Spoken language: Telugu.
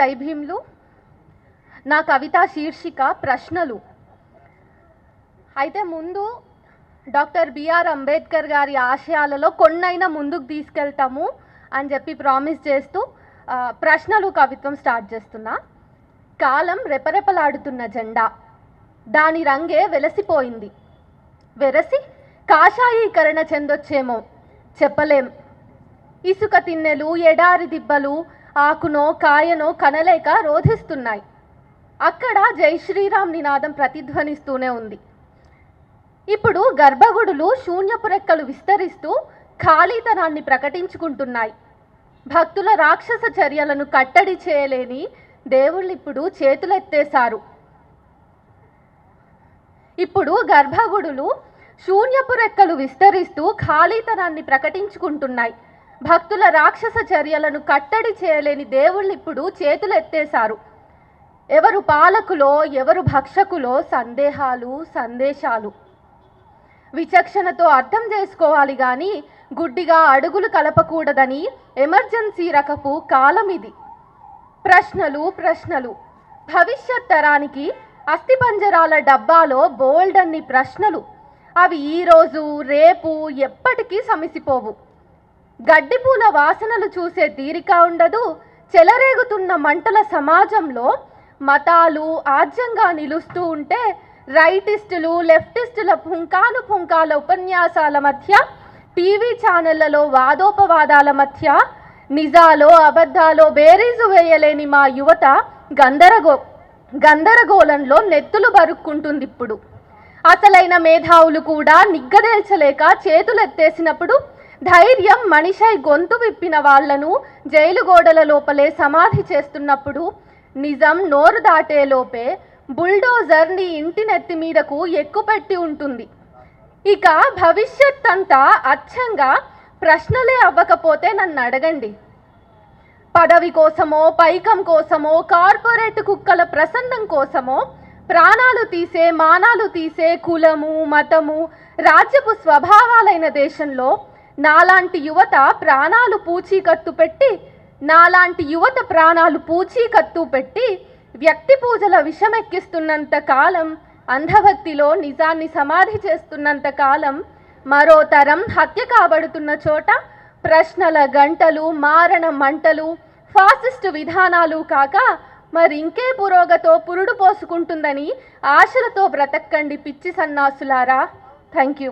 జై భీమ్లు. నా కవిత శీర్షిక ప్రశ్నలు. అయితే ముందు డాక్టర్ బిఆర్ అంబేద్కర్ గారి ఆశయాలలో కొన్నైనా ముందుకు తీసుకెళ్తాము అని చెప్పి ప్రామిస్ చేస్తూ ప్రశ్నలు కవిత్వం స్టార్ట్ చేస్తున్నా. కాలం రెపరెపలాడుతున్న జెండా, దాని రంగే వెలసిపోయింది. వెరసి కాషాయీకరణ చెందొచ్చేమో చెప్పలేం. ఇసుక తిన్నెలు, ఎడారి దిబ్బలు ఆకునో కాయనో కనలేక రోధిస్తున్నాయి. అక్కడ జై శ్రీరామ్ నినాదం ప్రతిధ్వనిస్తూనే ఉంది. ఇప్పుడు గర్భగుడులు శూన్యపు రెక్కలు విస్తరిస్తూ ఖాళీతనాన్ని ప్రకటించుకుంటున్నాయి. భక్తుల రాక్షస చర్యలను కట్టడి చేయలేని దేవుళ్ళు ఇప్పుడు చేతులెత్తేశారు. ఇప్పుడు గర్భగుడులు శూన్యపు రెక్కలు విస్తరిస్తూ ఖాళీతనాన్ని ప్రకటించుకుంటున్నాయి. భక్తుల రాక్షస చర్యలను కట్టడి చేయలేని దేవుళ్ళు ఇప్పుడు చేతులెత్తేశారు. ఎవరు పాలకులో ఎవరు భక్షకులో సందేశాలు. విచక్షణతో అర్థం చేసుకోవాలి కానీ గుడ్డిగా అడుగులు కలపకూడదని ఎమర్జెన్సీ రకపు కాలం ఇది. ప్రశ్నలు. భవిష్యత్ తరానికి అస్థిపంజరాల డబ్బాలో బోల్డన్ని ప్రశ్నలు. అవి ఈరోజు రేపు ఎప్పటికీ సమిసిపోవు. గడ్డిపూల వాసనలు చూసే తీరిక ఉండదు. చెలరేగుతున్న మంటల సమాజంలో మతాలు ఆజ్యంగా నిలుస్తూ ఉంటే రైటిస్టులు లెఫ్టిస్టుల పుంకాల ఉపన్యాసాల మధ్య, టీవీ ఛానళ్లలో వాదోపవాదాల మధ్య నిజాలో అబద్ధాలో బేరీజు వేయలేని మా యువత గందరగోళంలో నెత్తులు బరుక్కుంటుంది. ఇప్పుడు అసలైన మేధావులు కూడా నిగ్గదేల్చలేక చేతులెత్తేసినప్పుడు, ధైర్యం మనిషై గొంతు విప్పిన వాళ్లను జైలు గోడల లోపలే సమాధి చేస్తున్నప్పుడు, నిజం నోరు దాటే లోపే బుల్డోజర్ నీ ఇంటి నెత్తి మీదకు ఎక్కుపెట్టి ఉంటుంది. ఇక భవిష్యత్ అంతా అచ్చంగా ప్రశ్నలే అవ్వకపోతే నన్ను అడగండి. పదవి కోసమో పైకం కోసమో కార్పొరేట్ కుక్కల ప్రసన్నం కోసమో ప్రాణాలు తీసే మానాలు తీసే కులము మతము రాజ్యపు స్వభావాలైన దేశంలో నాలాంటి యువత ప్రాణాలు పూచీకత్తు పెట్టి వ్యక్తి పూజల విషమెక్కిస్తున్నంత కాలం, అంధభక్తిలో నిజాన్ని సమాధి చేస్తున్నంత కాలం, మరో తరం హత్య కాబడుతున్న చోట ప్రశ్నల గంటలు, మారణ మంటలు, ఫాసిస్టు విధానాలు కాక మరింకే పురుడు పోసుకుంటుందని ఆశలతో బ్రతక్కండి పిచ్చి సన్నాసులారా. Thank you.